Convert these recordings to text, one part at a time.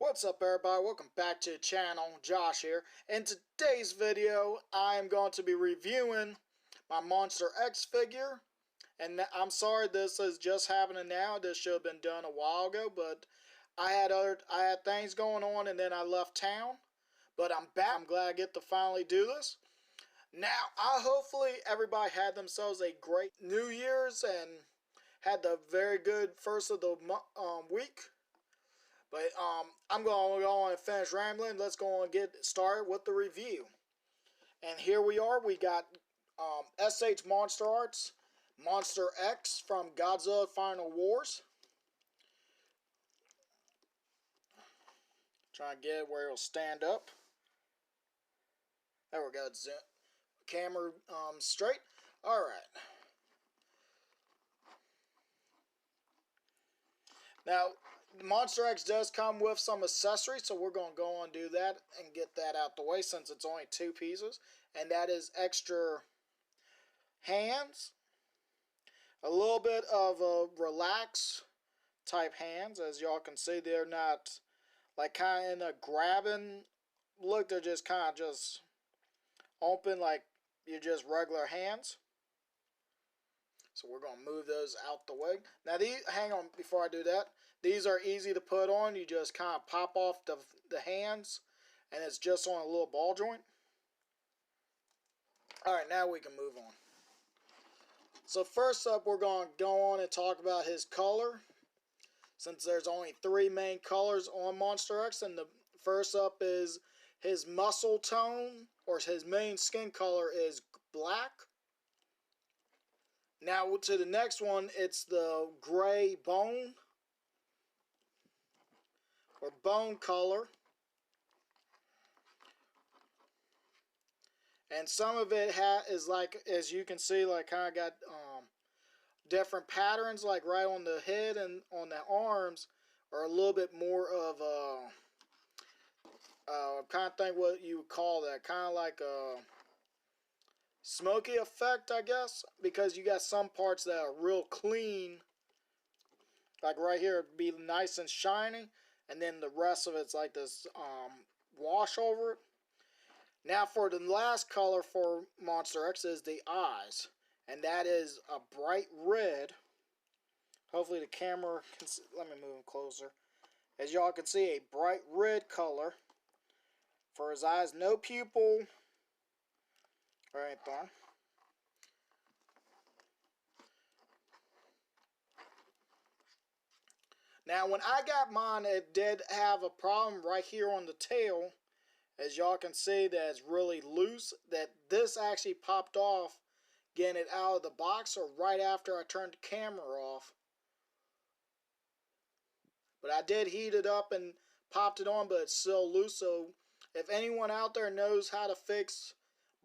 What's up everybody, welcome back to the channel. Josh here. In today's video I am going to be reviewing my MonsterArts figure, and I'm sorry this is just happening now. This should have been done a while ago, but I had things going on and then I left town, but I'm back. I'm glad I get to finally do this. Now hopefully everybody had themselves a great New Year's and had the very good first of the week. But I'm going to go on and finish rambling. Let's go on and get started with the review. And here we are. We got SH MonsterArts, Monster X from Godzilla Final Wars. Trying to get it where it'll stand up. There we go. Camera straight. Alright. Now, MonsterArts does come with some accessories, so we're going to go on and do that and get that out the way since it's only 2 pieces. And that is extra hands, a little bit of a relax type hands. As y'all can see, they're not like kind of in a grabbing look, they're just kind of just open like you're just regular hands. So we're going to move those out the way. Now, hang on before I do that. These are easy to put on. You just kind of pop off the hands, and it's just on a little ball joint. Alright, now we can move on. So first up, we're going to go on and talk about his color. Since there's only 3 main colors on MonsterArts, and the first up is his muscle tone, or his main skin color is black. Now to the next one, it's the gray bone or bone color, and some of it is like, as you can see, like kind of got different patterns, like right on the head and on the arms, are a little bit more of a kind of think what you would call that, kind of like a smoky effect, I guess, because you got some parts that are real clean, like right here it'd be nice and shiny, and then the rest of it's like this wash over it. Now for the last color for MonsterArts is the eyes, and that is a bright red. Hopefully the camera can see. Let me move closer. As y'all can see, a bright red color for his eyes. No pupil right there. Now when I got mine, it did have a problem right here on the tail. As y'all can see, that it's really loose. That this actually popped off getting it out of the box, or right after I turned the camera off. But I did heat it up and popped it on, but it's still loose. So if anyone out there knows how to fix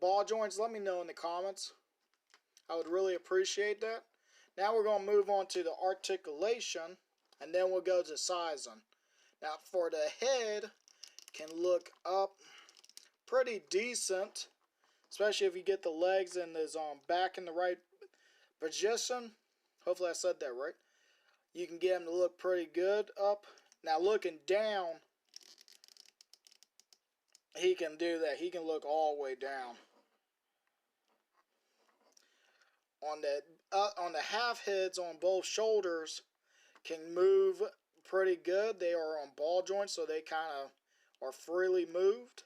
ball joints, let me know in the comments. I would really appreciate that. Now we're going to move on to the articulation, and then we'll go to sizing. Now for the head, can look up pretty decent, especially if you get the legs and his back in the right position. Hopefully I said that right. You can get him to look pretty good up. Now looking down, he can do that. He can look all the way down. On the half heads on both shoulders can move pretty good. They are on ball joints, so they kind of are freely moved.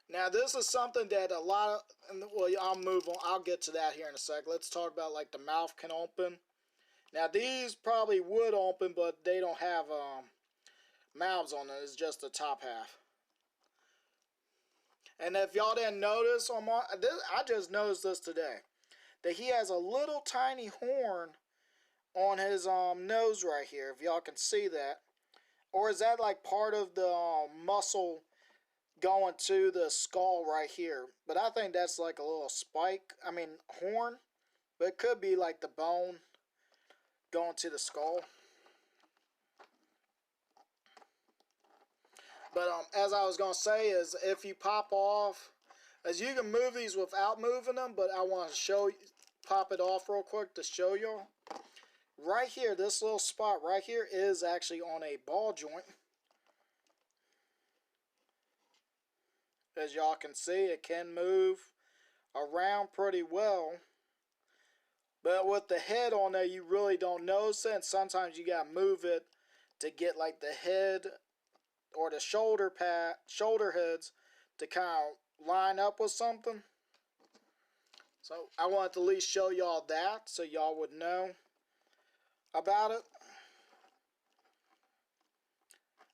Now this is something that a lot of, well, I'll move on. I'll get to that here in a sec. Let's talk about like the mouth can open. Now these probably would open, but they don't have mouths on it. It's just the top half. And if y'all didn't notice, I just noticed this today, that he has a little tiny horn on his nose right here, if y'all can see that. Or is that like part of the muscle going to the skull right here? But I think that's like a little horn. But it could be like the bone going to the skull. But as I was going to say, is if you pop off, as you can move these without moving them, but I want to pop it off real quick to show you. right here, this little spot right here is actually on a ball joint. As y'all can see, it can move around pretty well. But with the head on there, you really don't notice it. And sometimes you gotta move it to get like the head or the shoulder heads to kind of line up with something. So I wanted to at least show y'all that so y'all would know about it.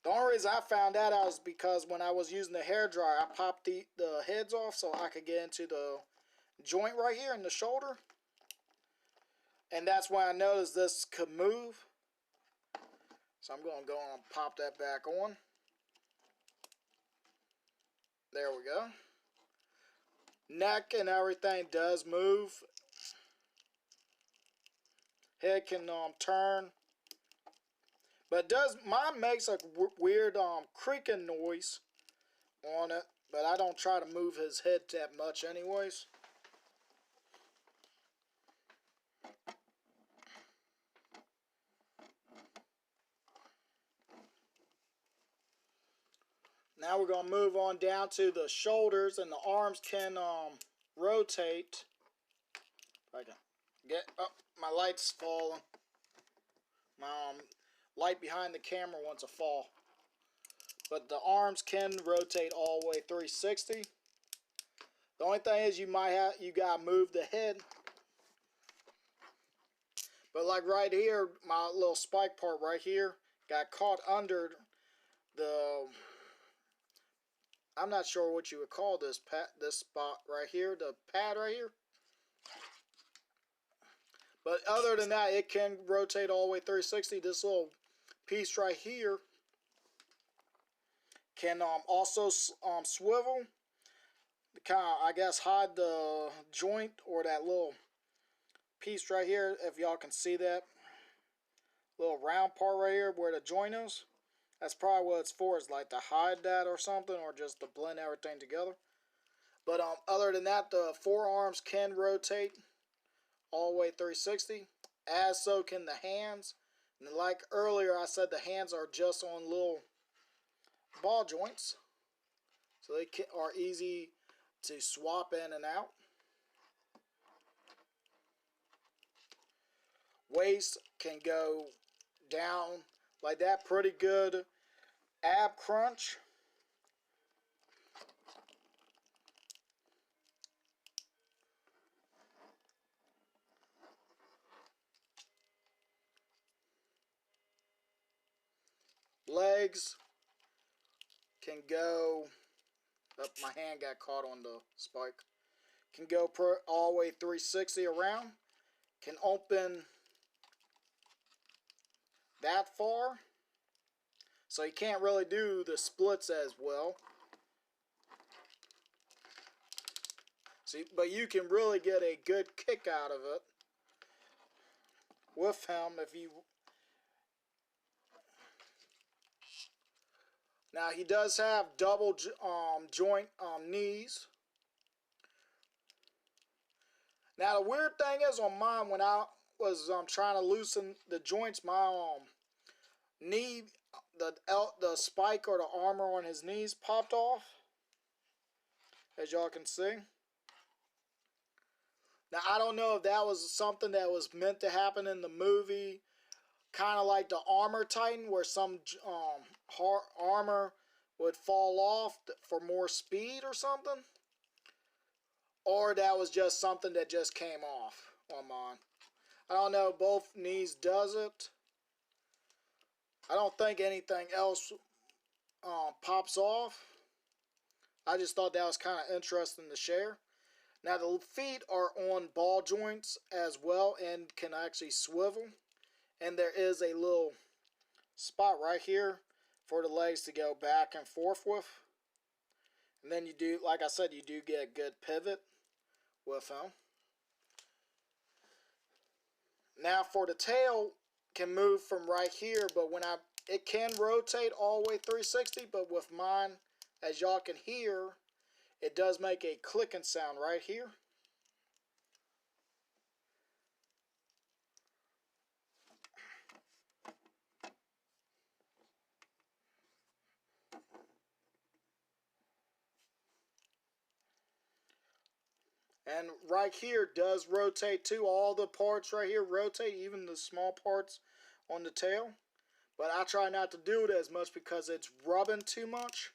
The only reason I found that out is because when I was using the hairdryer, I popped the heads off so I could get into the joint right here in the shoulder. And that's when I noticed this could move. So I'm going to go and pop that back on. There we go. Neck and everything does move. Head can turn. But mine makes a weird creaking noise on it. But I don't try to move his head that much anyways. Now we're going to move on down to the shoulders, and the arms can rotate. If I can get up, my light's falling. My light behind the camera wants to fall. But the arms can rotate all the way 360. The only thing is you gotta move the head. But like right here, my little spike part right here got caught under the, I'm not sure what you would call this spot right here, the pad right here. But other than that, it can rotate all the way 360. This little piece right here can also swivel to kind of, I guess, hide the joint or that little piece right here. If y'all can see that little round part right here where the joint is, that's probably what it's for, is like to hide that or something, or just to blend everything together. But other than that, the forearms can rotate all the way 360, as so can the hands. And like earlier I said, the hands are just on little ball joints, so they are easy to swap in and out. Waist can go down like that, pretty good ab crunch. Legs can go up. My hand got caught on the spike. Can go all the way 360 around. Can open that far, so you can't really do the splits as well. See, but you can really get a good kick out of it with him if you. Now he does have double joint knees. Now the weird thing is on mine, when I was trying to loosen the joints, my knee, the spike or the armor on his knees popped off, as y'all can see. Now I don't know if that was something that was meant to happen in the movie, kind of like the armor tighten, where some armor would fall off for more speed or something, or that was just something that just came off on mine. I don't know. Both knees does it. I don't think anything else pops off. I just thought that was kind of interesting to share. Now the feet are on ball joints as well and can actually swivel. And there is a little spot right here for the legs to go back and forth with. And then you do, like I said, you do get a good pivot with them. Now for the tail, can move from right here, but it can rotate all the way 360, but with mine, as y'all can hear, it does make a clicking sound right here. And right here does rotate too. All the parts right here rotate, even the small parts on the tail. But I try not to do it as much because it's rubbing too much.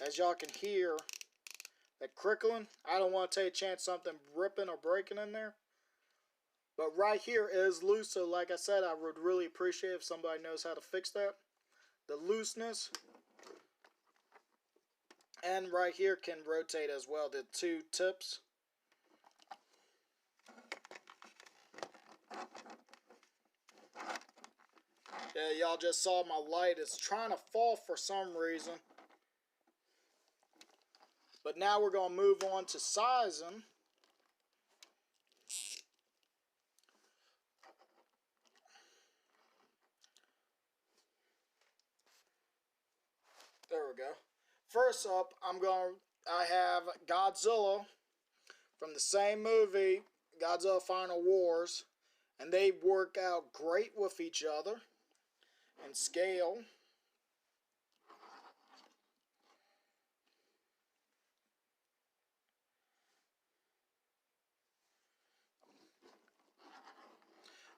As y'all can hear, that crickling. I don't want to take a chance something ripping or breaking in there. But right here is loose, so like I said, I would really appreciate if somebody knows how to fix that. The looseness. And right here can rotate as well, the two tips. Yeah, y'all just saw my light. It's trying to fall for some reason. But now we're going to move on to sizing. There we go. First up, I have Godzilla from the same movie, Godzilla Final Wars. And they work out great with each other and scale.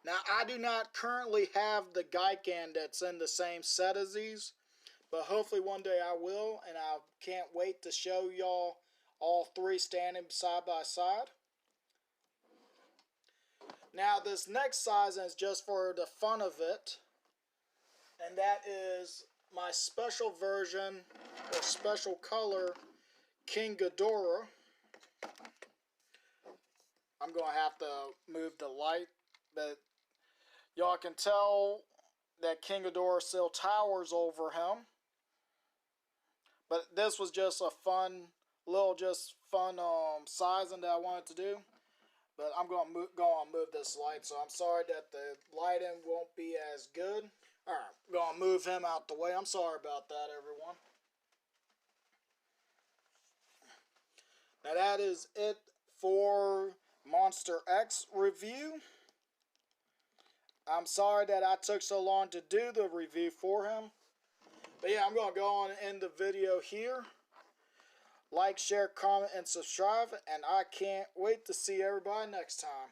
Now, I do not currently have the Gaiken that's in the same set as these, but hopefully one day I will, and I can't wait to show y'all all three standing side by side. Now, this next size is just for the fun of it, and that is my special version or special color King Ghidorah. I'm going to have to move the light, but y'all can tell that King Ghidorah still towers over him. But this was just a fun sizing that I wanted to do. But I'm going to move this light, so I'm sorry that the lighting won't be as good. Alright, I'm going to move him out the way. I'm sorry about that, everyone. Now that is it for MonsterX review. I'm sorry that I took so long to do the review for him. But yeah, I'm going to go on and end the video here. Like, share, comment, and subscribe. And I can't wait to see everybody next time.